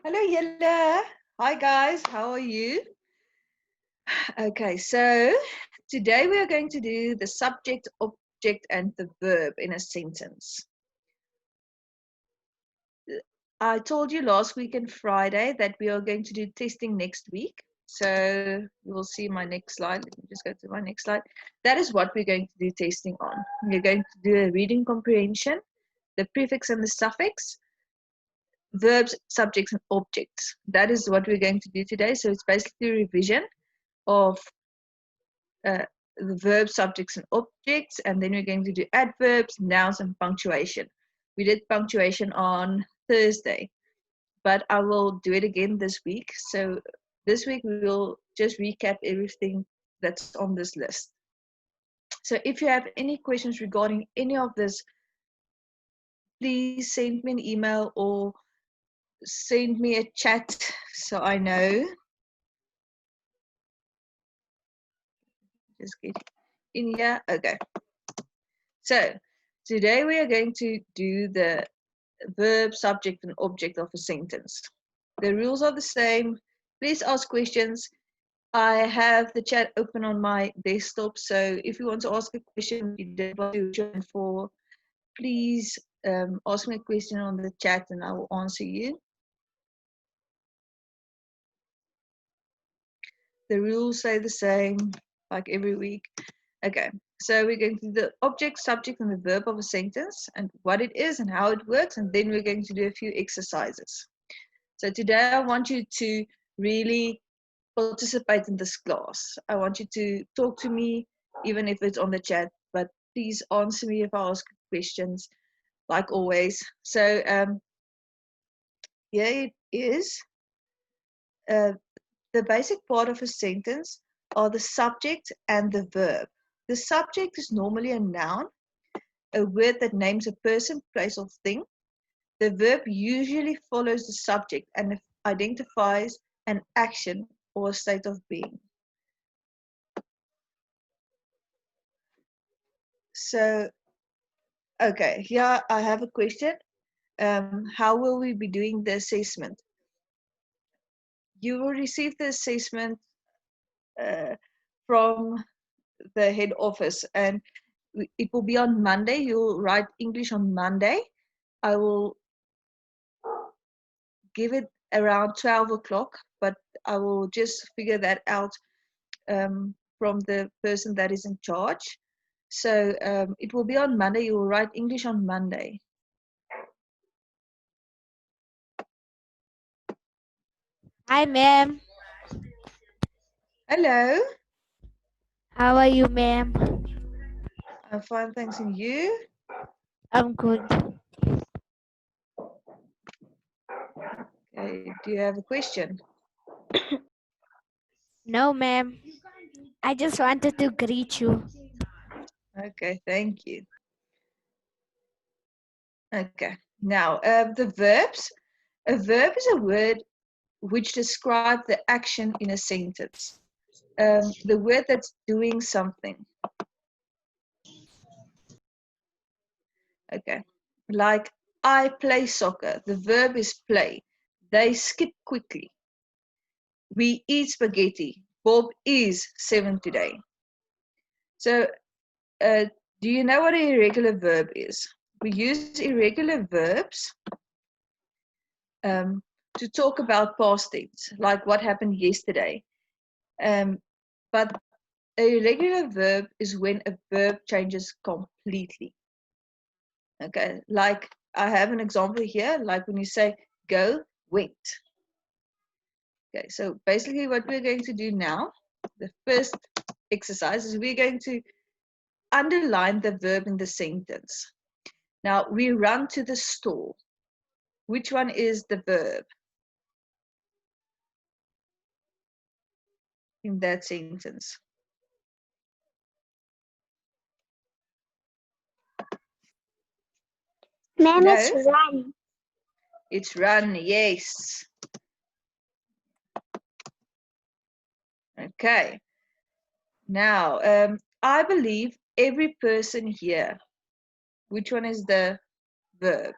Hello, Yella. Hi, guys. How are you? Okay, so today we are going to do the subject, object, and the verb in a sentence. I told you last week and Friday that we are going to do testing next week. So you will see my next slide. Let me just go to my next slide. That is what we're going to do testing on. We're going to do a reading comprehension, the prefix and the suffix, verbs, subjects, and objects. That is what we're going to do today. So it's basically a revision of the verbs, subjects, and objects, and then we're going to do adverbs, nouns, and punctuation. We did punctuation on Thursday, but I will do it again this week. So this week we will just recap everything that's on this list. So if you have any questions regarding any of this, please send me an email or send me a chat so I know. Just get in here. Okay. So today we are going to do the verb, subject, and object of a sentence. The rules are the same. Please ask questions. I have the chat open on my desktop, so if you want to ask a question you don't want to join for, please ask me a question on the chat and I will answer you. The rules stay the same, like every week. Okay, so we're going to do the object, subject, and the verb of a sentence and what it is and how it works, and then we're going to do a few exercises. So today I want you to really participate in this class. I want you to talk to me, even if it's on the chat, but please answer me if I ask questions, like always. So here it is. The basic part of a sentence are the subject and the verb. The subject is normally a noun, a word that names a person, place, or thing. The verb usually follows the subject and identifies an action or a state of being. So, okay, here I have a question. How will we be doing the assessment? You will receive the assessment uh, from the head office, and it will be on Monday. You'll write English on Monday. I will give it around 12 o'clock, but I will just figure that out from the person that is in charge. So it will be on Monday. You will write English on Monday. Hi, ma'am. Hello. How are you, ma'am? I'm fine, thanks. And you? I'm good. Okay. Do you have a question? No, ma'am. I just wanted to greet you. Okay, thank you. Okay. Now, the verbs. A verb is a word which describes the action in a sentence. The word that's doing something. Okay. Like, I play soccer. The verb is play. They skip quickly. We eat spaghetti. Bob is 7 today. So, uh, do you know what an irregular verb is? We use irregular verbs um, to talk about past tense, like what happened yesterday. But a irregular verb is when a verb changes completely. Okay, like I have an example here, like when you say go, went. Okay, so basically what we're going to do now, the first exercise is we're going to underline the verb in the sentence. Now we run to the store. Which one is the verb in that sentence? Ma'am, No, it's run. it's run, yes. Okay. Now, I believe every person here. Which one is the verb?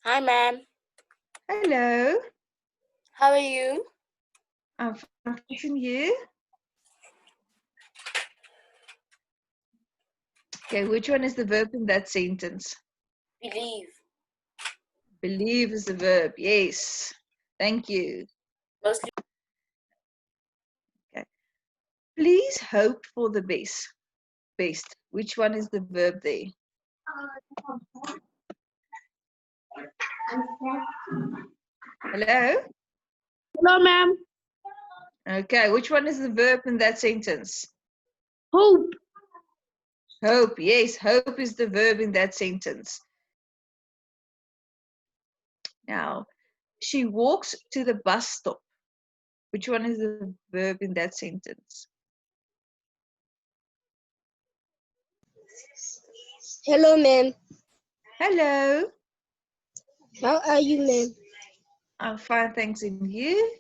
Hi, ma'am. Hello. How are you? I'm fine, thanks, and you? Okay, which one is the verb in that sentence? Believe. Believe is the verb. Yes. Thank you. Mostly. Okay. Please hope for the best. Best. Which one is the verb there? Hello? Hello, ma'am. Okay, which one is the verb in that sentence? Hope. Hope. Yes, hope is the verb in that sentence. Now, she walks to the bus stop. Which one is the verb in that sentence? Hello, ma'am. Hello. How are you, ma'am? I'm fine, thanks. And you?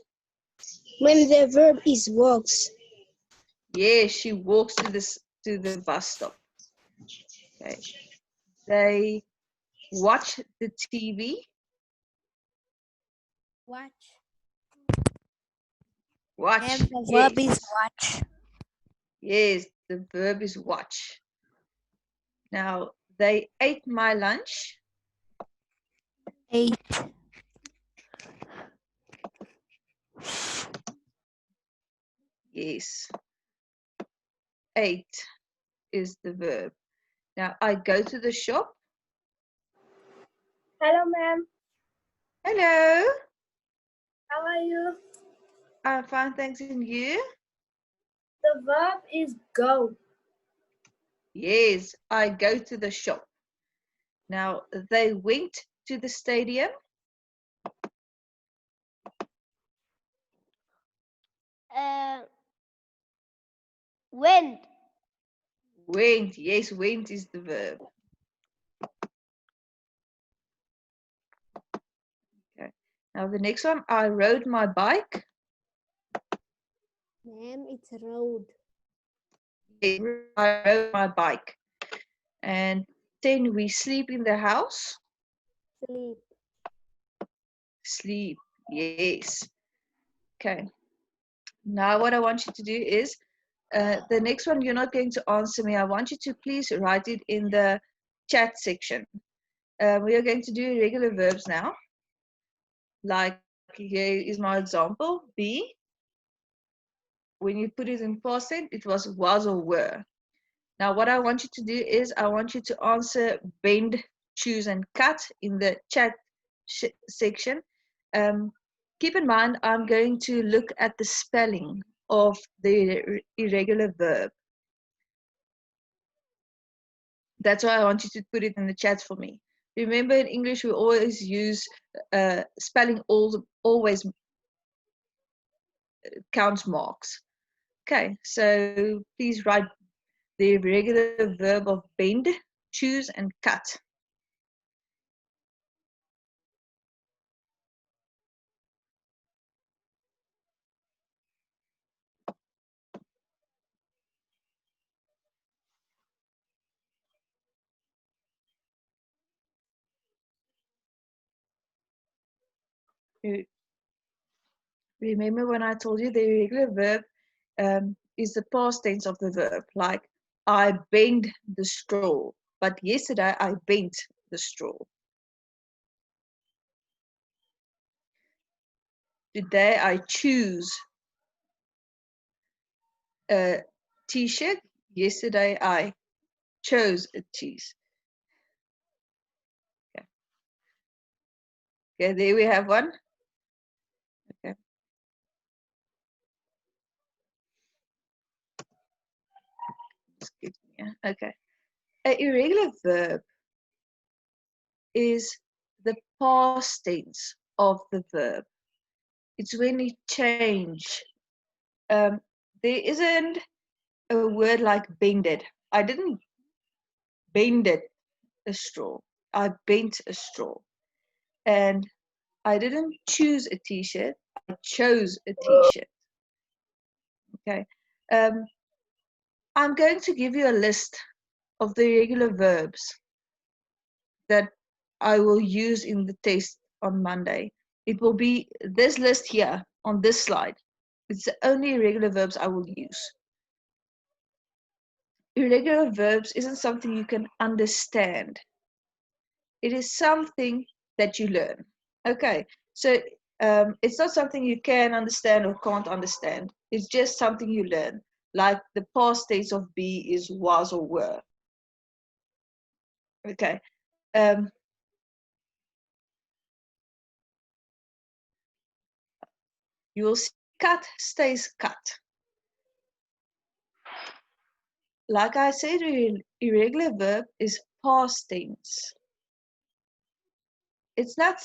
When the verb is walks. Yes, she walks to the bus stop. Okay. They watch the TV. Watch. Watch. And the Yes. verb is watch. Yes, the verb is watch. Now, they ate my lunch. Eight. Yes. Ate is the verb. Now, I go to the shop. Hello, ma'am. Hello. How are you? I'm fine, thanks. And you? The verb is go. Yes, I go to the shop. Now, they went to the stadium. Went. Went. Yes, went is the verb. Okay. Now, the next one, I rode my bike. Ma'am, it's road. Yes, I rode my bike. And then we sleep in the house. Sleep. Sleep. Yes. Okay. Now, what I want you to do is the next one, you're not going to answer me. I want you to please write it in the chat section. We are going to do irregular verbs now. Like here is my example. Be. When you put it in past tense, it was or were. Now, what I want you to do is I want you to answer bend, choose, and cut in the chat section. Keep in mind, I'm going to look at the spelling of the irregular verb. That's why I want you to put it in the chat for me. Remember, in English, we always use spelling always counts marks. Okay, so please write the irregular verb of bend, choose, and cut. Remember when I told you the irregular verb is the past tense of the verb, like I bend the straw, but yesterday I bent the straw. Today I choose a t-shirt. Yesterday I chose a cheese. Okay, there we have one. Okay. Excuse me. Okay. An irregular verb is the past tense of the verb. It's when it change. There isn't a word like bended. I didn't bend it a straw. I bent a straw. And I didn't choose a t-shirt. I chose a t-shirt. Okay. I'm going to give you a list of the irregular verbs that I will use in the test on Monday. It will be this list here on this slide. It's the only irregular verbs I will use. Irregular verbs isn't something you can understand. It is something that you learn. Okay, so it's not something you can understand or can't understand. It's just something you learn. Like the past tense of be is was or were. Okay. You will see cut stays cut. Like I said, irregular verb is past tense. It's not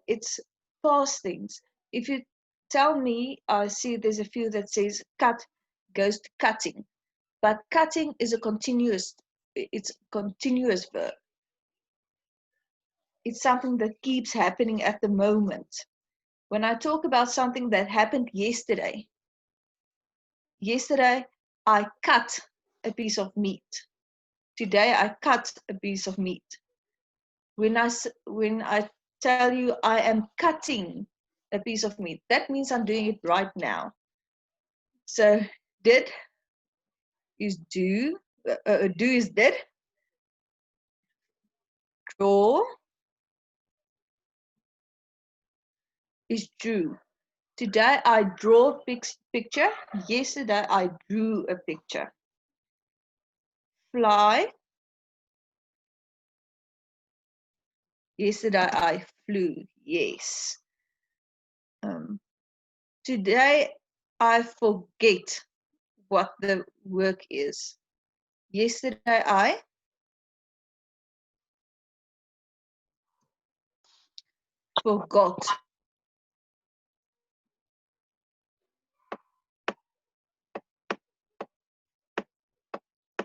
it's past tense. If you tell me, I see there's a few that says cut goes to cutting, but cutting is it's continuous verb. It's something that keeps happening at the moment. When I talk about something that happened yesterday I cut a piece of meat. Today I cut a piece of meat. When I tell you I am cutting a piece of meat, that means I'm doing it right now. So did is do, do is did, draw is drew. Today I draw a picture. Yesterday I drew a picture. Fly. Yesterday I flew. Yes. Today I forget what the work is. Yesterday I forgot.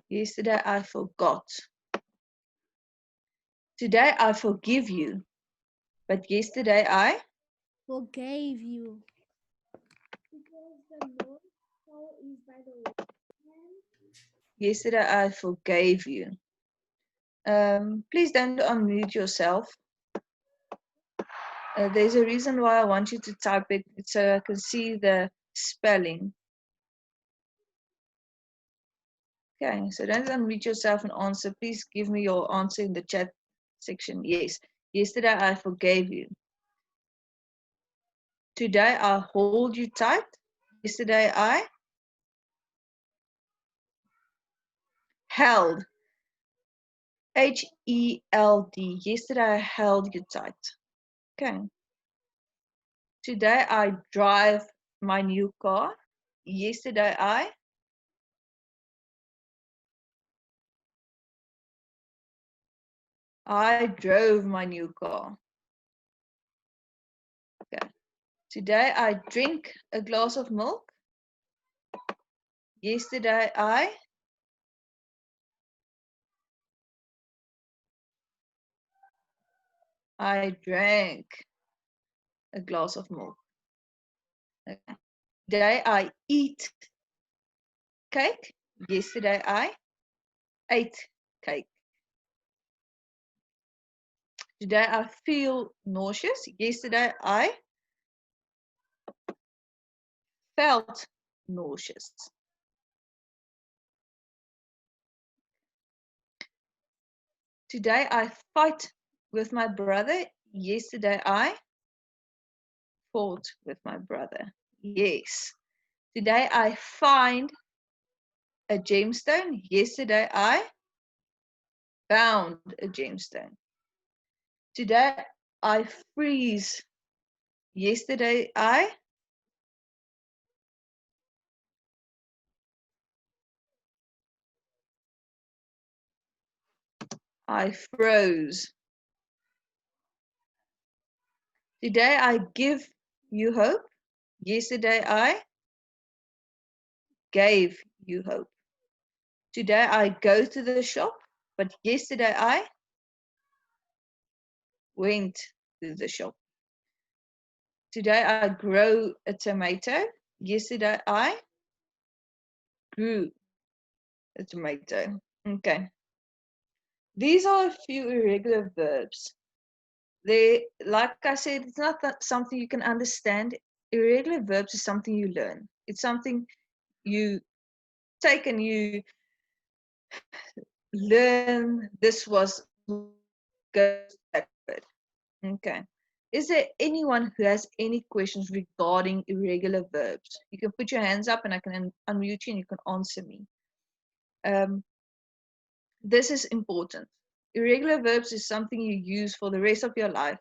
Yesterday I forgot. Today I forgive you. But yesterday I Forgave you. Because the Lord is by the yesterday I forgave you. Please don't unmute yourself. There's a reason why I want you to type it so I can see the spelling. Okay, so don't unmute yourself and answer. Please give me your answer in the chat section. Yes, yesterday I forgave you. Today I hold you tight. Yesterday I held. H-E-L-D. Yesterday I held you tight. Okay. Today I drive my new car. Yesterday I drove my new car. Okay. Today I drink a glass of milk. Yesterday I drank a glass of milk. Okay. Today I eat cake. Yesterday I ate cake. Today I feel nauseous. Yesterday I felt nauseous. Today I fight with my brother. Yesterday I fought with my brother. Yes. Today I find a gemstone. Yesterday I found a gemstone. Today I freeze. Yesterday I froze. Today I give you hope. Yesterday I gave you hope. Today I go to the shop, but yesterday I went to the shop. Today I grow a tomato. Yesterday I grew a tomato. Okay. These are a few irregular verbs. like I said, it's not that something you can understand. Irregular verbs is something you learn. It's something you take and you learn. This was goes backward. Okay. Is there anyone who has any questions regarding irregular verbs? You can put your hands up and I can unmute you and you can answer me. This is important. Irregular verbs is something you use for the rest of your life.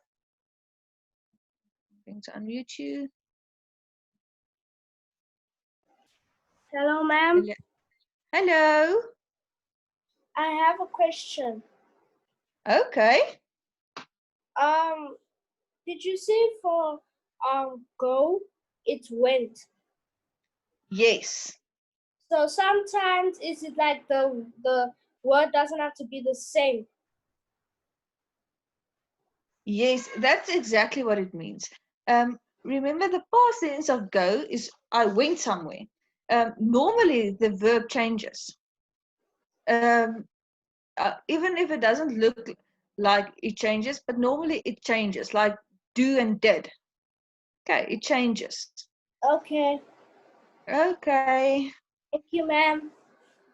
I'm going to unmute you. Hello, ma'am. Hello. I have a question. Okay. Did you say for go, it went? Yes. So sometimes is it like the word doesn't have to be the same? Yes, that's exactly what it means. Remember, the past tense of go is I went somewhere. Normally, the verb changes. Even if it doesn't look like it changes, but normally it changes, like do and did. Okay, it changes. Okay. Okay, Thank you, ma'am.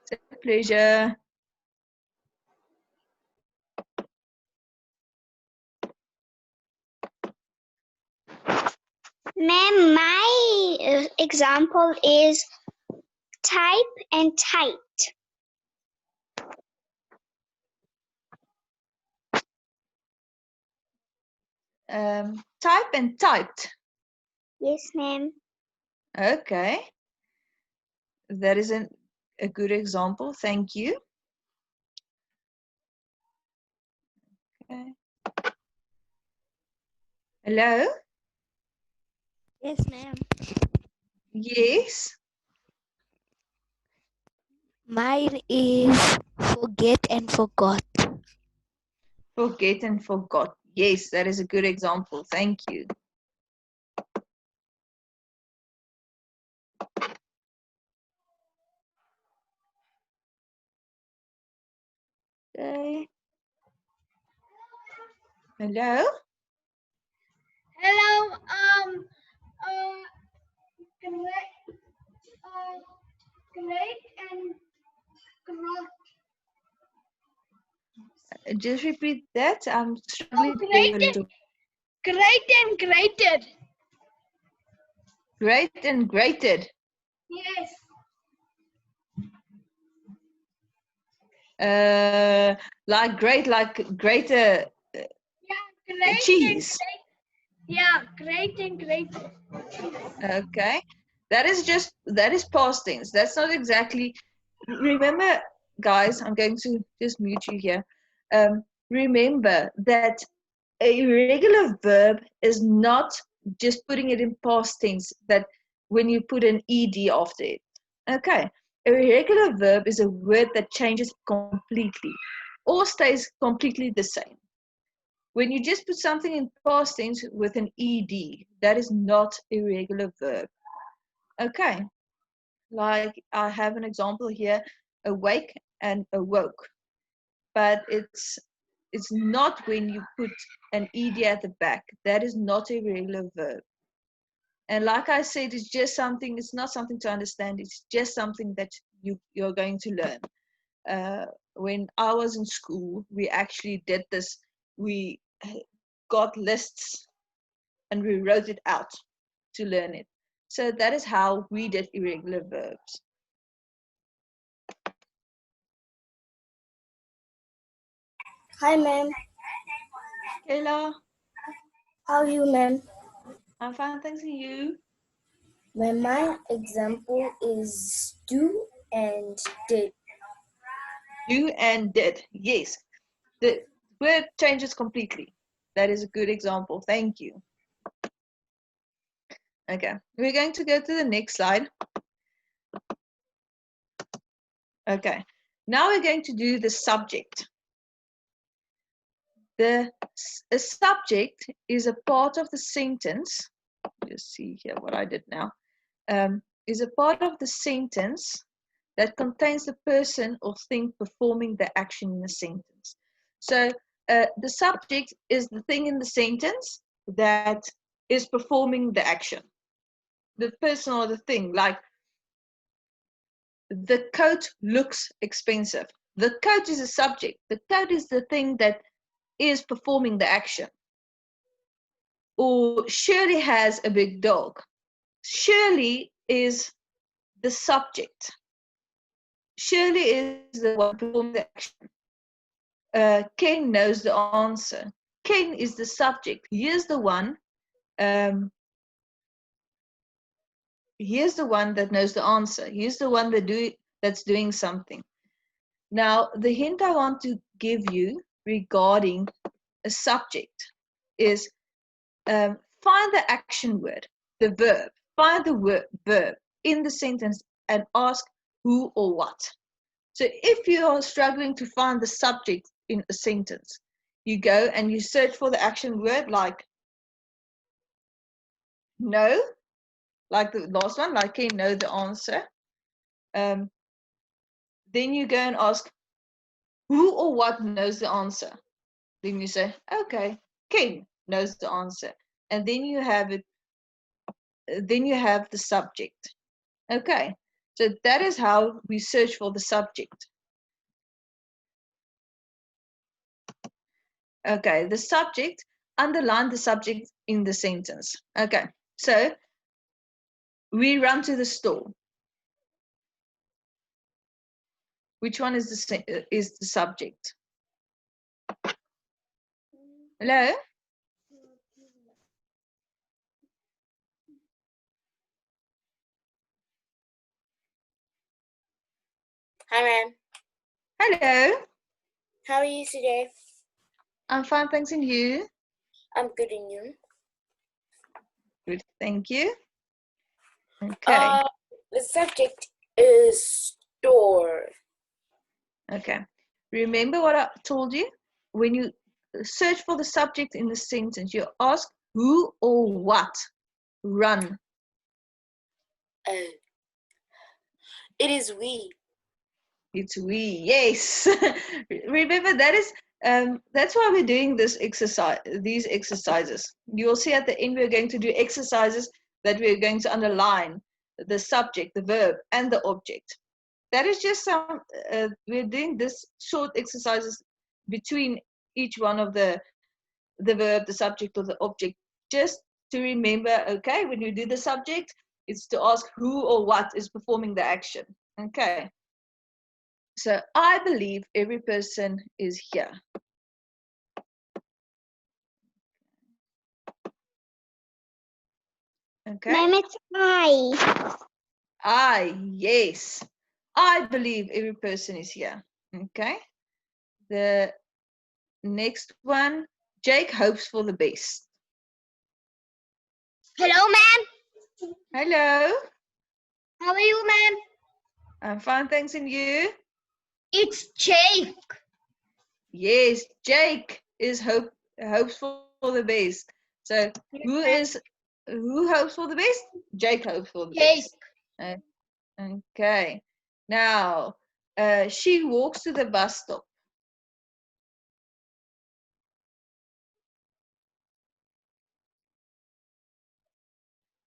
it's a pleasure. Ma'am, my example is type and typed. Type and typed. Yes, ma'am. Okay, that is a good example. Thank you. Okay. Hello? Yes, ma'am. Yes. Mine is forget and forgot. Forget and forgot. Yes, that is a good example. Thank you. Okay. Hello? Hello. Great and grot. Just repeat that. I'm struggling to hear a Great little. and grated. Great and grated. Yes. Like great, like greater Yeah, great cheese. Yeah, great and grated. Okay. That is past tense. That's not exactly. Remember, guys, I'm going to just mute you here. Remember that a regular verb is not just putting it in past tense, that when you put an ed after it. Okay. A regular verb is a word that changes completely or stays completely the same. When you just put something in past tense with an ed, that is not a regular verb. Okay. Like I have an example here, awake and awoke. But it's not when you put an ed at the back. That is not a regular verb. And like I said, it's just something, it's not something to understand, it's just something that you're going to learn. When I was in school, we actually did this. We got lists and we wrote it out to learn it. So that is how we did irregular verbs. Hi, ma'am. Kayla, How are you, ma'am? I'm fine, thanks to you. When my example is do and did. Do and did, yes. The word changes completely. That is a good example. Thank you. Okay, we're going to go to the next slide. Okay, now we're going to do the subject. A subject is a part of the sentence. Just see here what I did now. Is a part of the sentence that contains the person or thing performing the action in the sentence. So the subject is the thing in the sentence that is performing the action. The person or the thing, like the coat looks expensive. The coat is a subject. The coat is the thing that is performing the action. Or Shirley has a big dog. Shirley is the subject. Shirley is the one performing the action. Ken knows the answer. Ken is the subject. Here's the one. Here's the one that knows the answer. Here's the one that's doing something. Now, the hint I want to give you regarding a subject is find the action word, the verb. Find the verb in the sentence and ask who or what. So if you are struggling to find the subject in a sentence, you go and you search for the action word like know, like the last one, like Ken know the answer. Then you go and ask who or what knows the answer. Then you say, okay, Ken knows the answer. And then you have it, then you have the subject. Okay, so that is how we search for the subject. Okay, the subject, underline the subject in the sentence. Okay, so we run to the store. Which one is the subject? Hello? Hi, ma'am. Hello? How are you today? I'm fine, thanks, and you? I'm good, and you? Good, thank you. Okay. The subject is store. Okay. Remember what I told you? When you search for the subject in the sentence, you ask who or what run. Oh. It is we. It's we. Yes. Remember that is that's why we're doing this exercise. These exercises. You will see at the end we're going to do exercises that we're going to underline the subject, the verb, and the object. That is just some. We're doing this short exercises between each one of the verb, the subject, or the object, just to remember. Okay, when you do the subject, it's to ask who or what is performing the action. Okay. So I believe every person is here. Okay. Ma'am, it's Yes. I believe every person is here. Okay. The next one, Jake hopes for the best. Hello, ma'am. Hello. How are you, ma'am? I'm fine, thanks, and you? It's Jake. Yes, Jake is hopes for the best. So who hopes for the best? Jake hopes for the best. Okay. Now, she walks to the bus stop.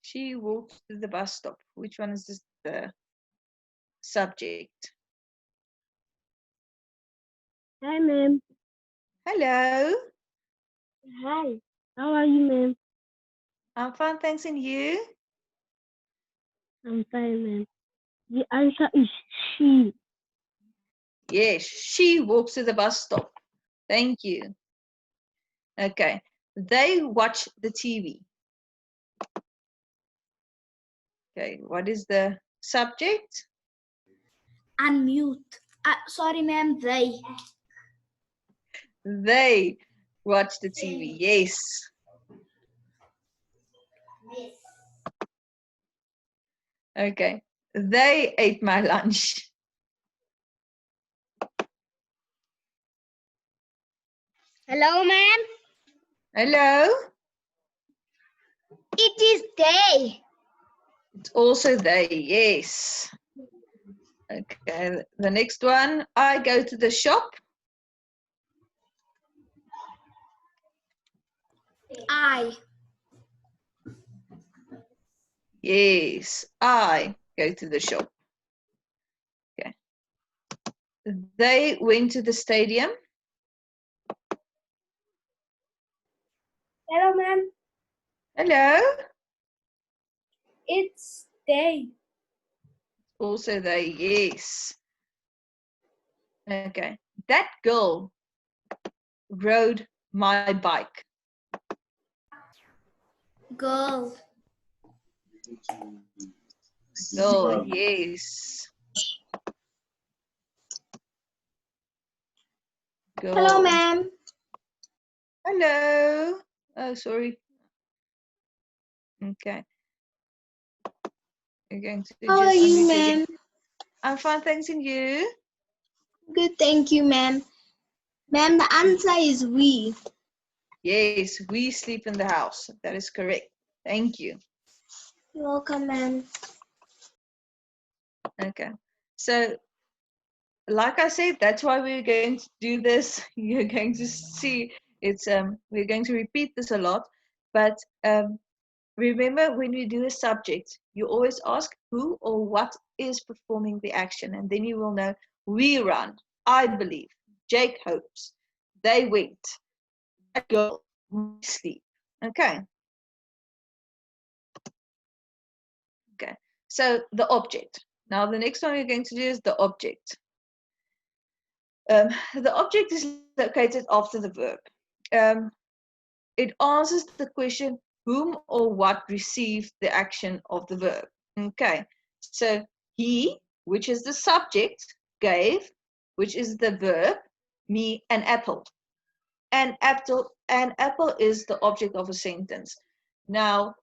She walks to the bus stop. Which one is the subject? Hi, ma'am. Hello. Hi. How are you, ma'am? I'm fine, thanks, and you? I'm fine, ma'am. The answer is she. Yes, she walks to the bus stop. Thank you. Okay. They watch the TV. Okay, what is the subject? Unmute. Sorry, ma'am. They watch the TV. Yes. Okay. They ate my lunch. Hello, ma'am. Hello. It is they. It's also they. Yes. Okay. The next one. I go to the shop. I. Yes, I go to the shop. Okay. They went to the stadium. Hello, ma'am. Hello. It's they. Also they, yes. Okay. That girl rode my bike. Girl. Girl, yes. Girl. Hello, ma'am. Hello. Oh, sorry. Okay. You're going to How are just you, unmute again. ma'am? I'm fine, thanks, and you? Good, thank you, ma'am. Ma'am, the answer is we. Yes, we sleep in the house. That is correct. Thank you. You're welcome, ma'am. Okay. So, like I said, that's why we're going to do this. You're going to see it's we're going to repeat this a lot, but remember when we do a subject, you always ask who or what is performing the action, and then you will know we run, I believe, Jake hopes, they went, that girl might sleep. Okay. Okay. So the object. Now the next one we're going to do is the object. The object is located after the verb. It answers the question whom or what received the action of the verb. Okay, so he, which is the subject, gave, which is the verb, me an apple. An apple is the object of a sentence. Now,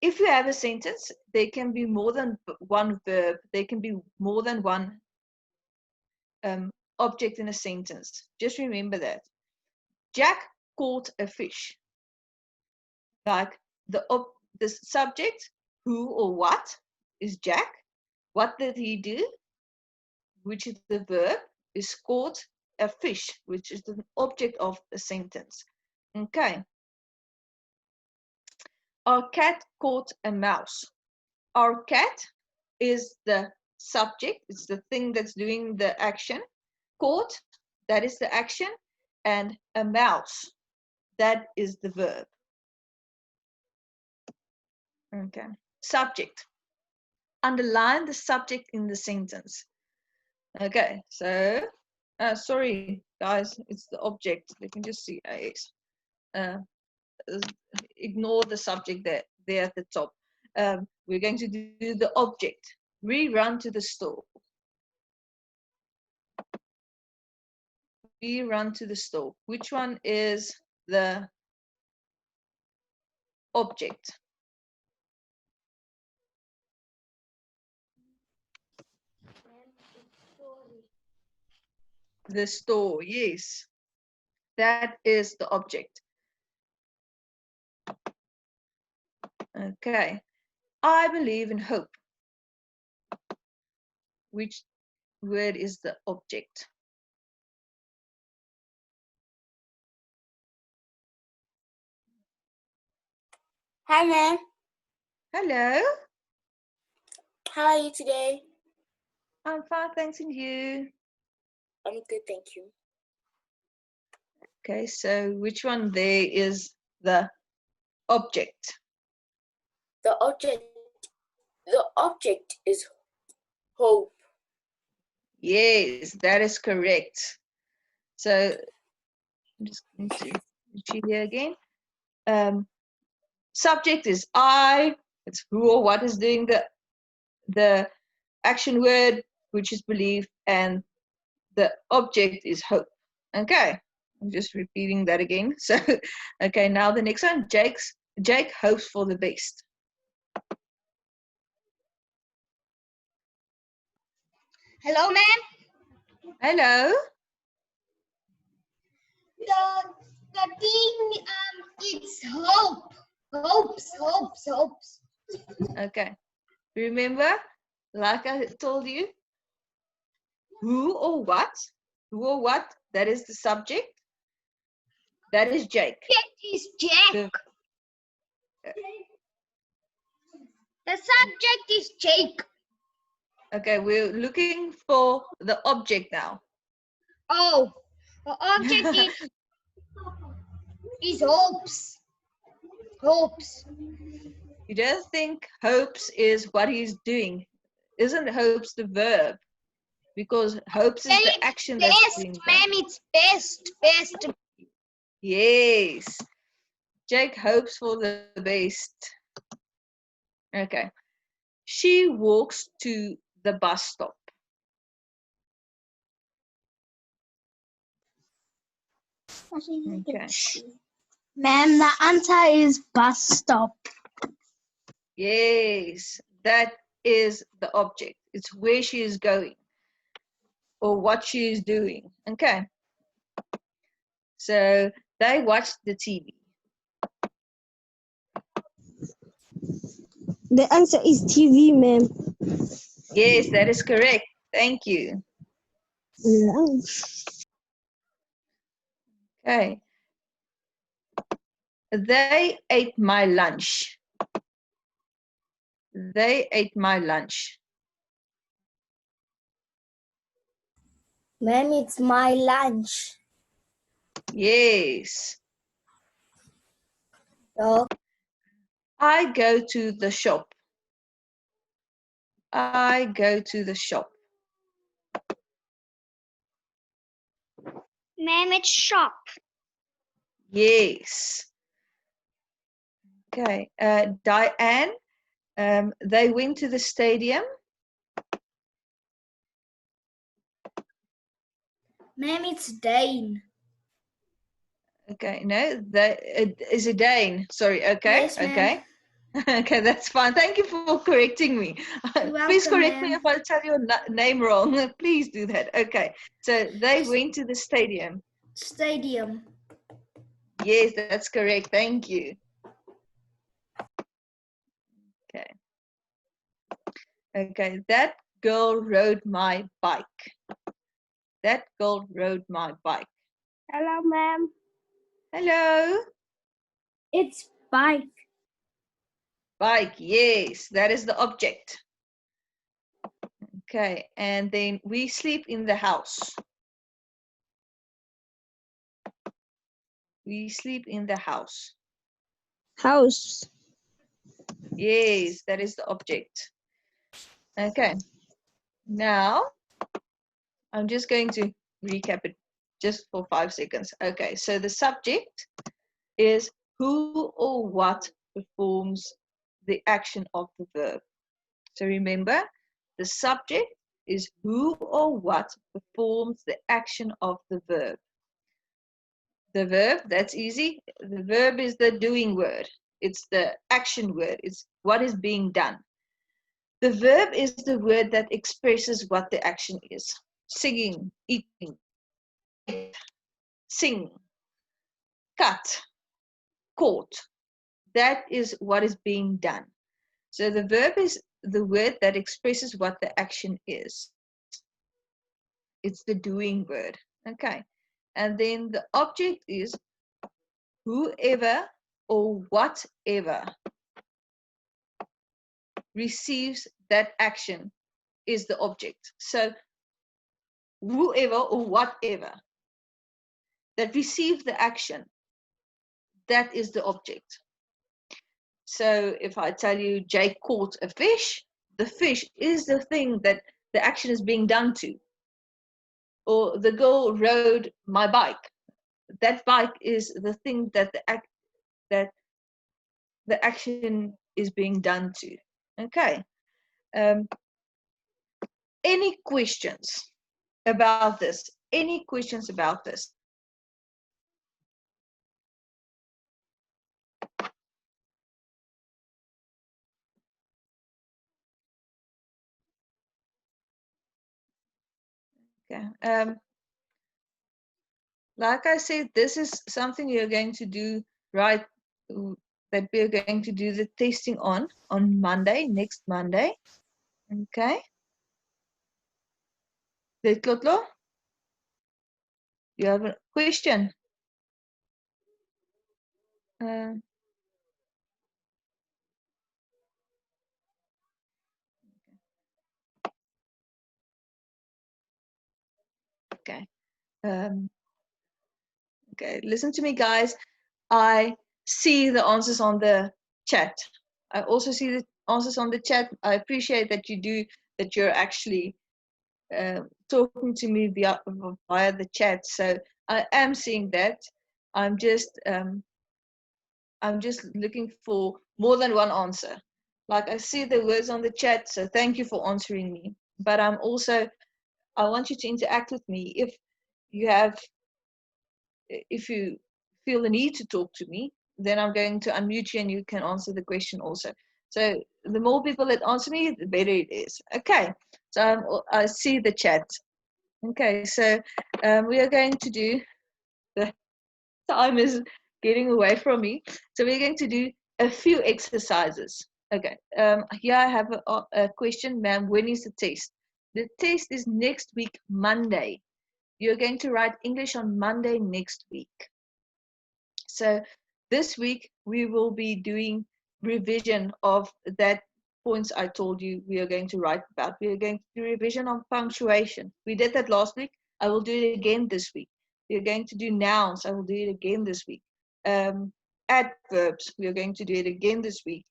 if you have a sentence, there can be more than one verb. There can be more than one object in a sentence. Just remember that. Jack caught a fish. Like the subject, who or what, is Jack. What did he do? Which is the verb, is caught a fish, which is the object of a sentence. Okay. Our cat caught a mouse. Our cat is the subject, it's the thing that's doing the action. Caught, that is the action, and a mouse, that is the verb. Okay. Subject. Underline the subject in the sentence. Okay, so sorry guys, it's the object. Let me just see. Yes. Ignore the subject there at the top. We're going to do the object. We run to the store. We run to the store. Which one is the object? The store, yes. That is the object. Okay. I believe in hope. Which word is the object? Hi, ma'am. Hello. How are you today? I'm fine, thanks, and you? I'm good, thank you. Okay, so which one there is the object? The object is hope. Yes, that is correct. So I'm just going to read here again. Subject is I, it's who or what is doing the action word, which is believe, and the object is hope. Okay, I'm just repeating that again. So, okay, now the next one, Jake hopes for the best. Hello, ma'am. Hello. The thing, it's hope. Hopes. Okay, remember, like I told you, who or what, that is the subject. That is Jake. Subject is Jack. The- The subject is Jake. Okay, we're looking for the object now. Oh, the object is hopes. Hopes. You don't think hopes is what he's doing. Isn't hopes the verb? Because hopes is Then the it's action that's best, being done. ma'am. It's best. Best. Yes. Jake hopes for the best. Okay. She walks to the bus stop. Okay. Ma'am, the answer is bus stop. Yes, that is the object. It's where she is going or what she is doing. Okay. So they watched the TV. The answer is TV, ma'am. Yes, that is correct. Thank you. Yeah. Okay. They ate my lunch. They ate my lunch. Ma'am, it's my lunch. Yes. Oh, I go to the shop. I go to the shop. Ma'am, it's shop. Yes. Okay. Diane, they went to the stadium. ma'am, it's Dane. Okay, no, that is a Dane. Sorry, okay, Yes, ma'am. okay. Okay, that's fine. Thank you for correcting me. You're Please welcome, correct me ma'am. if I tell your name wrong. Please do that. Okay, so they went to the stadium. Stadium. Yes, that's correct. Thank you. Okay. Okay, that girl rode my bike. That girl rode my bike. Hello, ma'am. Hello. It's bike. Bike, yes, that is the object. Okay, and then we sleep in the house. We sleep in the house. House. Yes, that is the object. Okay, now I'm just going to recap it just for 5 seconds. Okay, so the subject is who or what performs the action of the verb. So remember, the subject is who or what performs the action of the verb. The verb, that's easy. The verb is the doing word. It's the action word. It's what is being done. The verb is the word that expresses what the action is. Singing, eating, sing, cut, caught. That is what is being done. So the verb is the word that expresses what the action is. It's the doing word. Okay. And then the object is whoever or whatever receives that action is the object. So whoever or whatever that receives the action, that is the object. So if I tell you Jake caught a fish, the fish is the thing that the action is being done to. Or the girl rode my bike. That bike is the thing that the action is being done to. Okay. Any questions about this? Any questions about this? Okay. Like I said, this is something you're going to do right, that we're going to do the testing on Monday, next Monday. Okay. Tlotlo, you have a question? Uh, okay. Okay. Listen to me, guys. I see the answers on the chat. I also see the answers on the chat. I appreciate that you do, that you're actually talking to me via the chat. So I am seeing that. I'm just looking for more than one answer. Like I see the words on the chat, so thank you for answering me. But I want you to interact with me. If you feel the need to talk to me, then I'm going to unmute you and you can answer the question also. So the more people that answer me, the better it is. Okay, so I see the chat. Okay, so we are going to do, the time is getting away from me. So we're going to do a few exercises. Okay, here I have a question, ma'am. When is the test? The test is next week, Monday. You're going to write English on Monday next week. So this week we will be doing revision of that points I told you we are going to write about. We are going to do revision on punctuation. We did that last week. I will do it again this week. We are going to do nouns. I will do it again this week. Adverbs. We are going to do it again this week.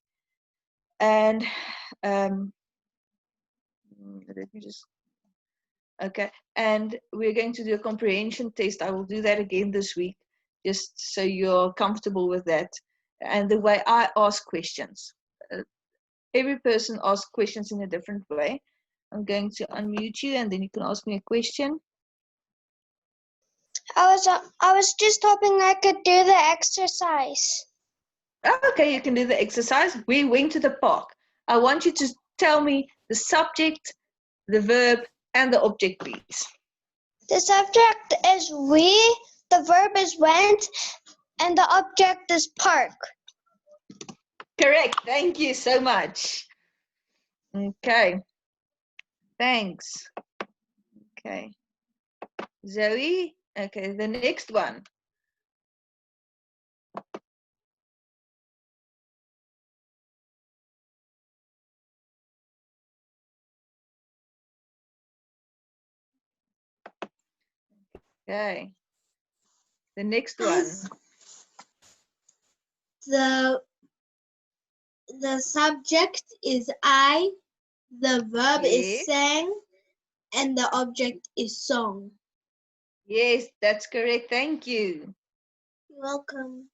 And let me just. Okay. And we're going to do a comprehension test. I will do that again this week, just so you're comfortable with that. And the way I ask questions. Every person asks questions in a different way. I'm going to unmute you and then you can ask me a question. I was just hoping I could do the exercise. Okay, you can do the exercise. We went to the park. I want you to tell me the subject, the verb, and the object, please. The subject is we, the verb is went, and the object is park. Correct. Thank you so much. Okay. Thanks. Okay. Zoe. Okay, the next one. Okay. The next one. The subject is I, the verb Yes. is sang, and the object is song. Yes, that's correct. Thank you. You're welcome.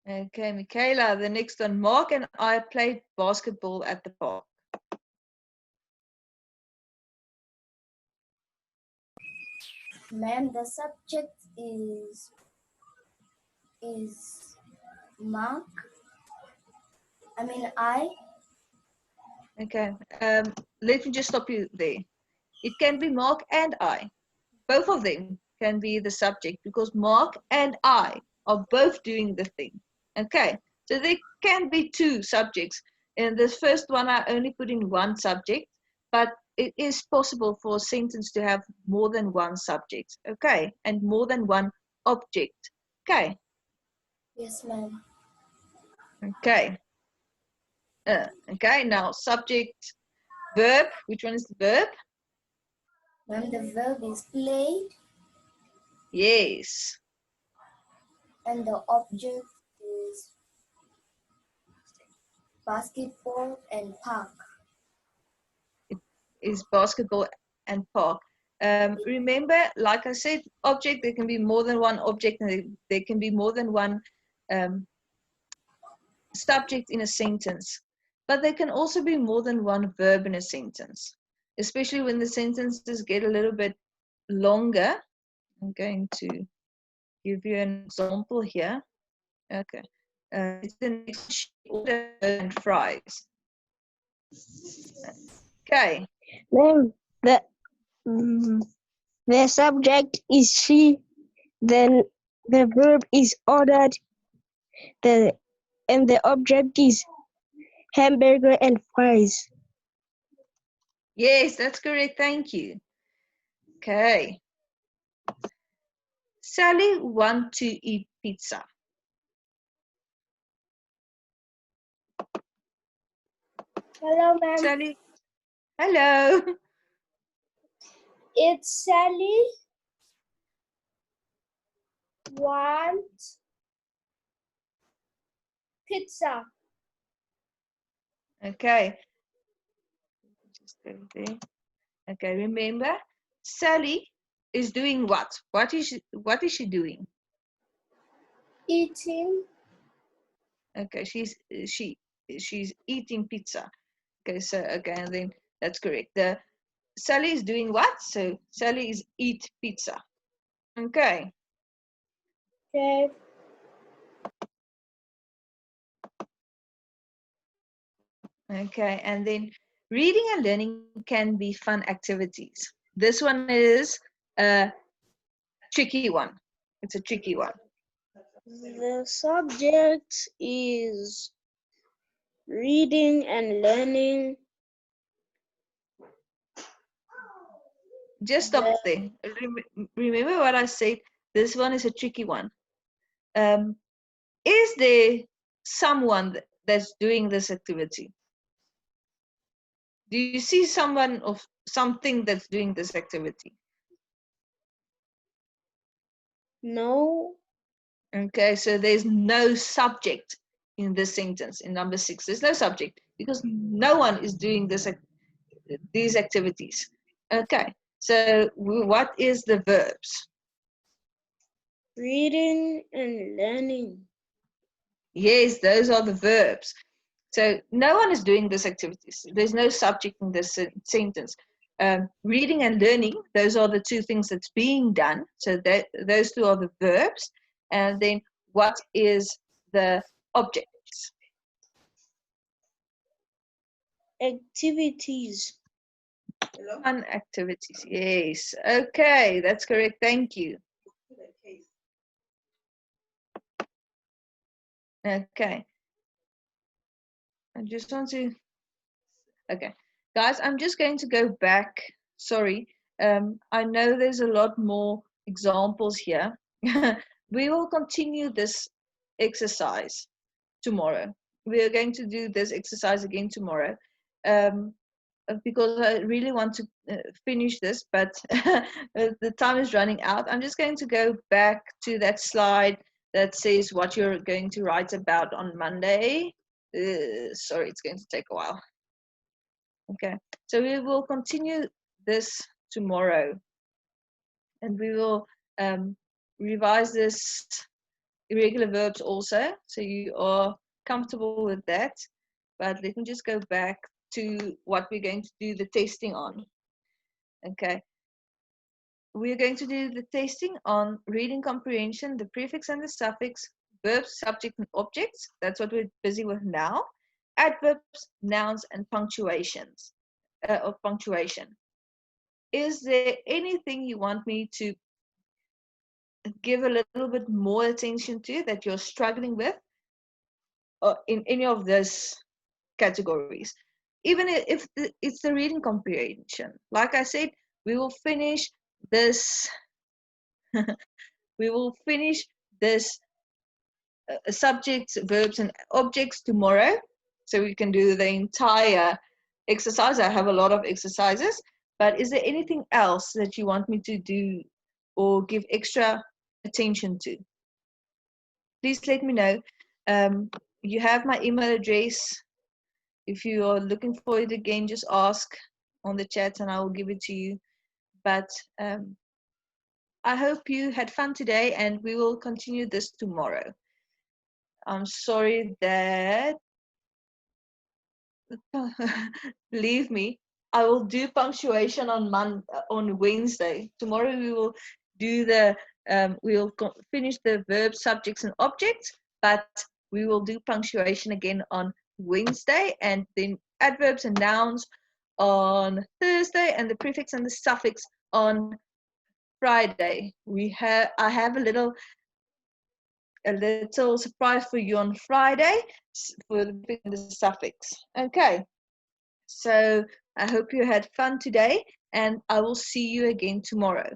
Okay, Michaela, the next one. Mark and I played basketball at the park. Ma'am, the subject is Mark. I. Okay, let me just stop you there. It can be Mark and I. Both of them can be the subject because Mark and I are both doing the thing. Okay, so there can be two subjects. In this first one, I only put in one subject, but it is possible for a sentence to have more than one subject, okay, and more than one object, okay? Yes, ma'am. Okay. Okay, now subject, verb. Which one is the verb? Ma'am, the verb is played Yes. and the object is basketball and park. It is basketball and park. Remember, like I said, object, there can be more than one object and there can be more than one subject in a sentence. But there can also be more than one verb in a sentence, especially when the sentences get a little bit longer. I'm going to give you an example here. Okay. It's the next order and fries. Okay. Ma'am, the subject is she, then the verb is ordered, and the object is hamburger and fries. Yes, that's correct. Thank you. Okay. Sally wants to eat pizza. Hello, ma'am. Sally, hello. It's Sally. Want pizza. Okay. Just go there. Okay, remember, Sally is doing what? What is she doing? Eating. Okay, she's eating pizza. Okay, so okay, and then that's correct. The Sally is doing what? So Sally is eat pizza. Okay. Okay. Okay, and then reading and learning can be fun activities. This one is a tricky one. It's a tricky one. The subject is reading and learning. Just stop there. Remember what I said? This one is a tricky one. Is there someone that's doing this activity? Do you see someone of something that's doing this activity? No. Okay, so there's no subject in this sentence in number 6. There's no subject because no one is doing these activities. Okay, so what is the verbs? Reading and learning. Yes, those are the verbs. So no one is doing this activities. There's no subject in this sentence. Reading and learning, those are the two things that's being done. So those two are the verbs. And then what is the objects? Activities. Fun activities. Yes. Okay, that's correct. Thank you. Okay. I just want to. Okay, guys, I'm just going to go back. Sorry. I know there's a lot more examples here. We will continue this exercise tomorrow. We are going to do this exercise again tomorrow. Because I really want to finish this, but the time is running out. I'm just going to go back to that slide that says what you're going to write about on Monday. Sorry, it's going to take a while. Okay, so we will continue this tomorrow, and we will revise this irregular verbs also, so you are comfortable with that. But let me just go back to what we're going to do the testing on. Okay, we're going to do the testing on reading comprehension, the prefix and the suffix, verbs, subject, and objects. That's what we're busy with now. Adverbs, nouns, and punctuations. Of punctuation. Is there anything you want me to give a little bit more attention to that you're struggling with in any of those categories? Even if it's the reading comprehension. Like I said, we will finish this we will finish this subjects, verbs, and objects tomorrow, so we can do the entire exercise. I have a lot of exercises, but is there anything else that you want me to do or give extra attention to? Please let me know. You have my email address. If you are looking for it again, just ask on the chat and I will give it to you. But I hope you had fun today, and we will continue this tomorrow. I'm sorry that believe me, I will do punctuation on Wednesday. Tomorrow we will do the we'll finish the verbs, subjects, and objects, but we will do punctuation again on Wednesday, and then adverbs and nouns on Thursday, and the prefix and the suffix on Friday. I have a little surprise for you on Friday for the prefix and the suffix. Okay. So I hope you had fun today, and I will see you again tomorrow.